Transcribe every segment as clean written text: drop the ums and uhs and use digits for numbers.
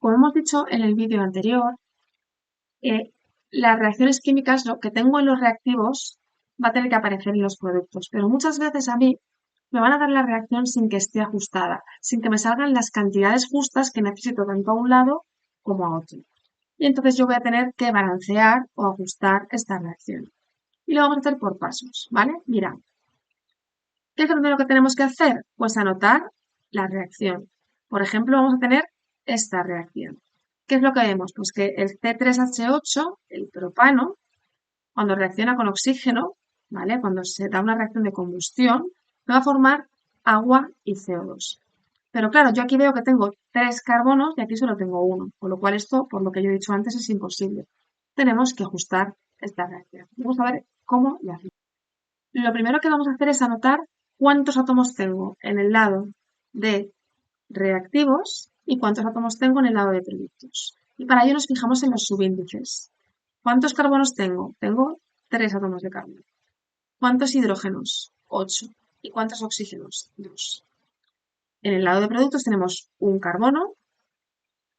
como hemos dicho en el vídeo anterior, las reacciones químicas, lo que tengo en los reactivos, va a tener que aparecer en los productos, pero muchas veces a mí me van a dar la reacción sin que esté ajustada, sin que me salgan las cantidades justas que necesito tanto a un lado como a otro. Y entonces yo voy a tener que balancear o ajustar esta reacción. Y lo vamos a hacer por pasos, ¿vale? Mira, ¿qué es lo primero que tenemos que hacer? Pues anotar la reacción. Por ejemplo, vamos a tener esta reacción. ¿Qué es lo que vemos? Pues que el C3H8, el propano, cuando reacciona con oxígeno, ¿vale? Cuando se da una reacción de combustión, me va a formar agua y CO2. Pero claro, yo aquí veo que tengo 3 carbonos y aquí solo tengo 1, con lo cual esto, por lo que yo he dicho antes, es imposible. Tenemos que ajustar esta reacción. Vamos a ver cómo lo hacemos. Lo primero que vamos a hacer es anotar cuántos átomos tengo en el lado de reactivos y cuántos átomos tengo en el lado de productos. Y para ello nos fijamos en los subíndices. ¿Cuántos carbonos tengo? Tengo 3 átomos de carbono. ¿Cuántos hidrógenos? 8. ¿Y cuántos oxígenos? 2. En el lado de productos tenemos un carbono,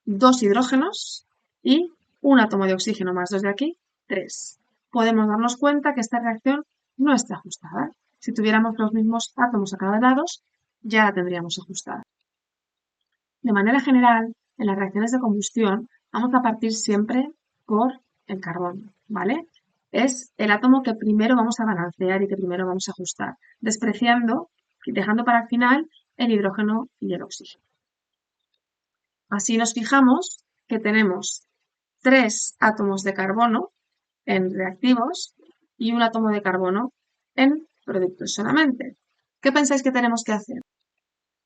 2 hidrógenos y un átomo de oxígeno más 2 de aquí, 3. Podemos darnos cuenta que esta reacción no está ajustada. Si tuviéramos los mismos átomos a cada lado, ya la tendríamos ajustada. De manera general, en las reacciones de combustión vamos a partir siempre por el carbono, ¿vale? Es el átomo que primero vamos a balancear y que primero vamos a ajustar, despreciando y dejando para el final el hidrógeno y el oxígeno. Así nos fijamos que tenemos 3 átomos de carbono en reactivos y un átomo de carbono en productos solamente. ¿Qué pensáis que tenemos que hacer?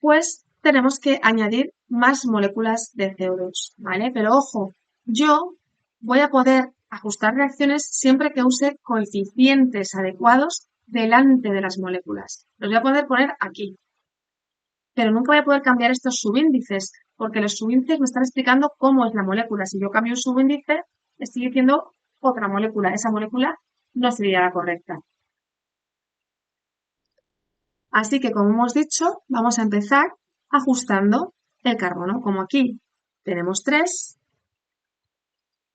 Pues tenemos que añadir más moléculas de CO2, ¿vale? Pero ojo, yo voy a poder ajustar reacciones siempre que use coeficientes adecuados delante de las moléculas. Los voy a poder poner aquí. Pero nunca voy a poder cambiar estos subíndices, porque los subíndices me están explicando cómo es la molécula. Si yo cambio un subíndice, estoy diciendo otra molécula. Esa molécula no sería la correcta. Así que, como hemos dicho, vamos a empezar ajustando el carbono. Como aquí tenemos 3,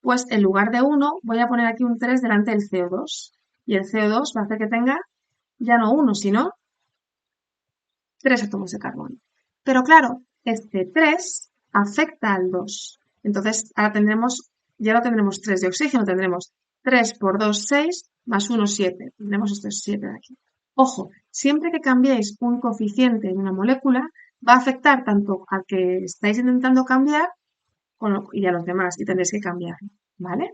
pues en lugar de 1 voy a poner aquí un 3 delante del CO2. Y el CO2 va a hacer que tenga ya no 1, sino 3 átomos de carbono. Pero claro, este 3 afecta al 2. Entonces, ahora ya no tendremos 3 de oxígeno, tendremos 3 por 2, 6, más 1, 7. Tendremos estos 7 de aquí. Ojo, siempre que cambiéis un coeficiente en una molécula, va a afectar tanto al que estáis intentando cambiar y a los demás, y tendréis que cambiarlo, ¿vale?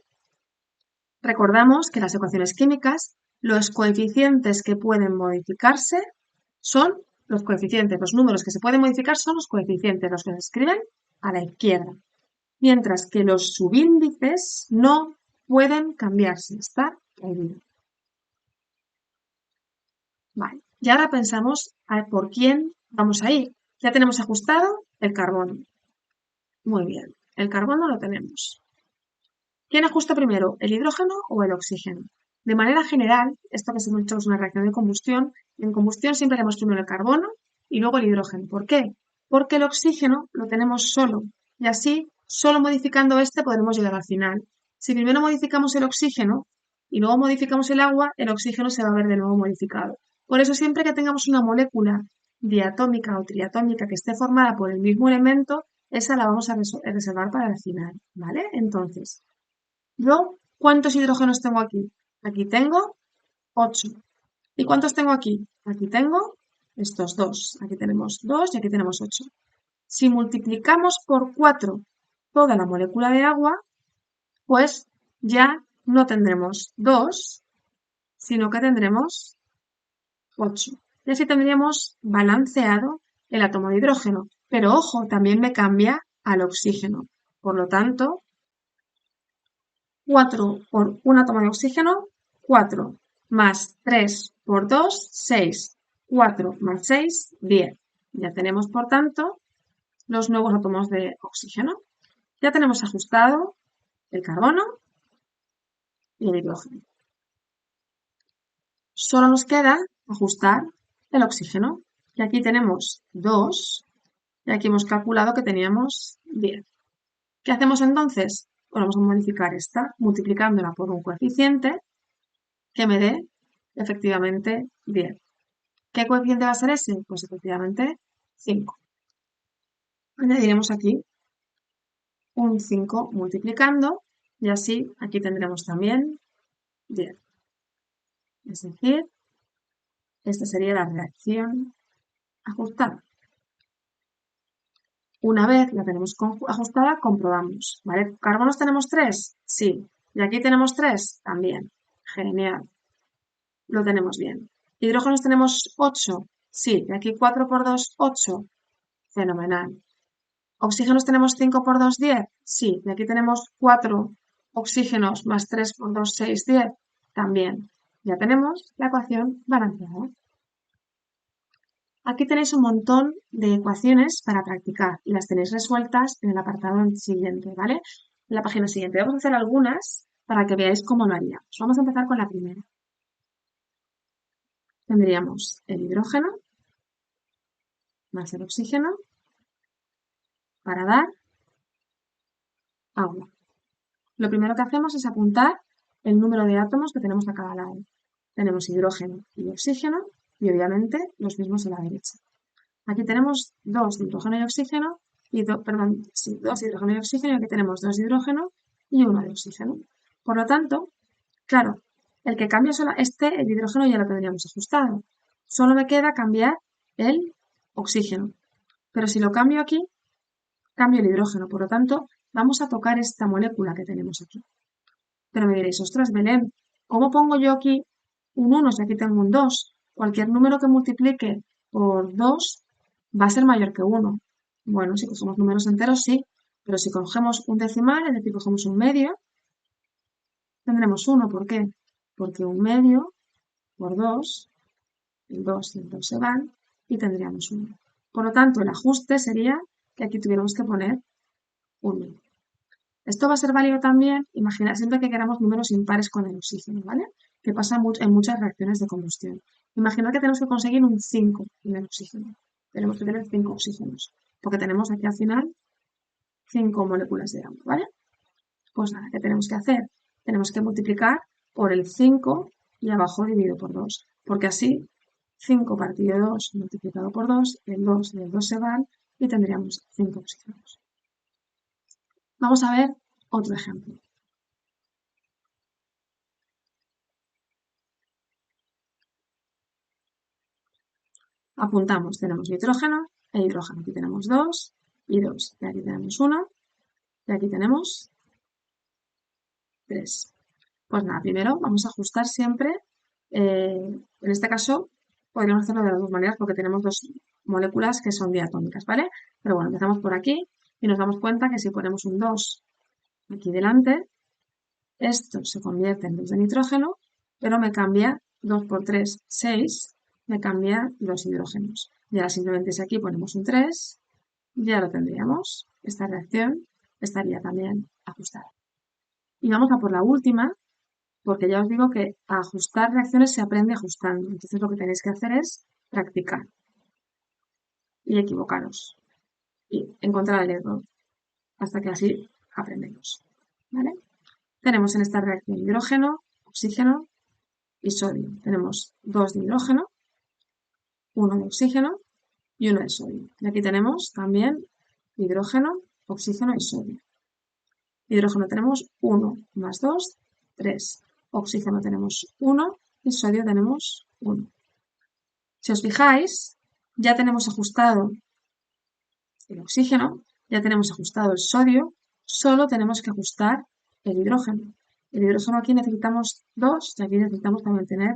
Recordamos que en las ecuaciones químicas, los coeficientes que pueden modificarse son los coeficientes, los números que se pueden modificar son los coeficientes, los que se escriben a la izquierda, mientras que los subíndices no pueden cambiarse, está prohibido. Vale, y ahora pensamos a ver por quién vamos a ir. Ya tenemos ajustado el carbono. Muy bien, el carbono lo tenemos. ¿Quién ajusta primero, el hidrógeno o el oxígeno? De manera general, esto que se hemos hecho es una reacción de combustión. En combustión siempre haremos primero el carbono y luego el hidrógeno. ¿Por qué? Porque el oxígeno lo tenemos solo y así, solo modificando este podremos llegar al final. Si primero modificamos el oxígeno y luego modificamos el agua, el oxígeno se va a ver de nuevo modificado. Por eso siempre que tengamos una molécula diatómica o triatómica que esté formada por el mismo elemento, esa la vamos a reservar para el final, ¿vale? Entonces, yo, ¿cuántos hidrógenos tengo aquí? Aquí tengo 8. ¿Y cuántos tengo aquí? Aquí tengo estos 2. Aquí tenemos 2 y aquí tenemos 8. Si multiplicamos por 4 toda la molécula de agua, pues ya no tendremos 2, sino que tendremos 8. Y así tendríamos balanceado el átomo de hidrógeno. Pero ojo, también me cambia al oxígeno. Por lo tanto, 4 por un átomo de oxígeno, 4 más 3 por 2, 6. 4 más 6, 10. Ya tenemos, por tanto, los nuevos átomos de oxígeno. Ya tenemos ajustado el carbono y el hidrógeno. Solo nos queda ajustar el oxígeno. Y aquí tenemos 2 y aquí hemos calculado que teníamos 10. ¿Qué hacemos entonces? Pues vamos a modificar esta multiplicándola por un coeficiente que me dé efectivamente 10. ¿Qué coeficiente va a ser ese? Pues efectivamente 5. Añadiremos aquí un 5 multiplicando y así aquí tendremos también 10. Es decir, esta sería la reacción ajustada. Una vez la tenemos ajustada, comprobamos, ¿vale? ¿Carbonos tenemos 3? Sí. ¿Y aquí tenemos 3? También. Genial. Lo tenemos bien. ¿Hidrógenos tenemos 8? Sí. ¿Y aquí 4 por 2, 8? Fenomenal. ¿Oxígenos tenemos 5 por 2, 10? Sí. ¿Y aquí tenemos 4 oxígenos más 3 por 2, 6, 10? También. Ya tenemos la ecuación balanceada. Aquí tenéis un montón de ecuaciones para practicar y las tenéis resueltas en el apartado siguiente, ¿vale? En la página siguiente. Vamos a hacer algunas para que veáis cómo lo haríamos. Vamos a empezar con la primera. Tendríamos el hidrógeno más el oxígeno para dar agua. Lo primero que hacemos es apuntar el número de átomos que tenemos a cada lado. Tenemos hidrógeno y oxígeno y obviamente los mismos a la derecha. Aquí tenemos 2 de hidrógeno y oxígeno, sí, 2 de hidrógeno y oxígeno, y aquí tenemos 2 de hidrógeno y 1 de oxígeno. Por lo tanto, claro, el que cambia el hidrógeno ya lo tendríamos ajustado. Solo me queda cambiar el oxígeno. Pero si lo cambio aquí, cambio el hidrógeno. Por lo tanto, vamos a tocar esta molécula que tenemos aquí. Pero me diréis, ostras, Belén, ¿cómo pongo yo aquí un 1 si aquí tengo un 2? Cualquier número que multiplique por 2 va a ser mayor que 1. Bueno, si cogemos números enteros, sí, pero si cogemos un decimal, es decir, cogemos un medio, tendremos 1. ¿Por qué? Porque un medio por 2, el 2 y el 2 se van, y tendríamos 1. Por lo tanto, el ajuste sería que aquí tuviéramos que poner 1. Esto va a ser válido también, imaginar siempre que queramos números impares con el oxígeno, ¿vale? Que pasa en muchas reacciones de combustión. Imaginad que tenemos que conseguir un 5 en el oxígeno. Tenemos que tener 5 oxígenos, porque tenemos aquí al final 5 moléculas de agua, ¿vale? Pues nada, ¿qué tenemos que hacer? Tenemos que multiplicar por el 5 y abajo dividido por 2, porque así 5 partido 2 multiplicado por 2, el 2 y el 2 se van y tendríamos 5 oxígenos. Vamos a ver otro ejemplo. Apuntamos, tenemos nitrógeno e hidrógeno. Aquí tenemos 2 y 2. Y aquí tenemos 1 y aquí tenemos 3. Pues nada, primero vamos a ajustar siempre. En este caso podríamos hacerlo de las dos maneras porque tenemos dos moléculas que son diatómicas, ¿vale? Pero bueno, empezamos por aquí y nos damos cuenta que si ponemos un 2 aquí delante, esto se convierte en 2 de nitrógeno, pero me cambia 2 por 3, 6, me cambia los hidrógenos. Y ahora simplemente si aquí ponemos un 3, ya lo tendríamos. Esta reacción estaría también ajustada. Y vamos a por la última, porque ya os digo que a ajustar reacciones se aprende ajustando. Entonces lo que tenéis que hacer es practicar y equivocaros y encontrar el error hasta que así aprendemos. ¿Vale? Tenemos en esta reacción hidrógeno, oxígeno y sodio. Tenemos 2 de hidrógeno, 1 de oxígeno y 1 de sodio. Y aquí tenemos también hidrógeno, oxígeno y sodio. Hidrógeno tenemos 1 más 2, 3. Oxígeno tenemos 1 y sodio tenemos 1. Si os fijáis, ya tenemos ajustado el oxígeno, ya tenemos ajustado el sodio, solo tenemos que ajustar el hidrógeno. El hidrógeno aquí necesitamos 2 y aquí necesitamos también tener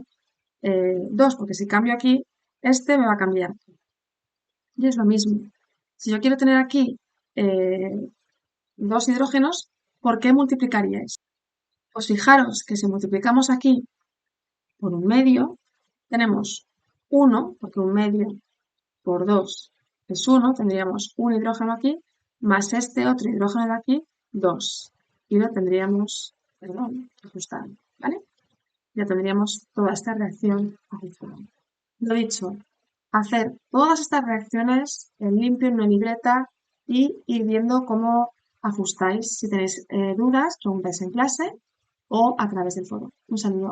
2, porque si cambio aquí, este me va a cambiar. Y es lo mismo. Si yo quiero tener aquí 2 hidrógenos, ¿por qué multiplicaríais? Pues fijaros que si multiplicamos aquí por un medio, tenemos 1, porque un medio por 2 es 1, tendríamos un hidrógeno aquí, más este otro hidrógeno de aquí, 2. Y lo tendríamos, ajustado, ¿vale? Ya tendríamos toda esta reacción ajustada. Lo dicho, hacer todas estas reacciones en limpio, en una libreta, y ir viendo cómo ajustáis. Si tenéis dudas, preguntáis en clase o a través del foro. Un saludo.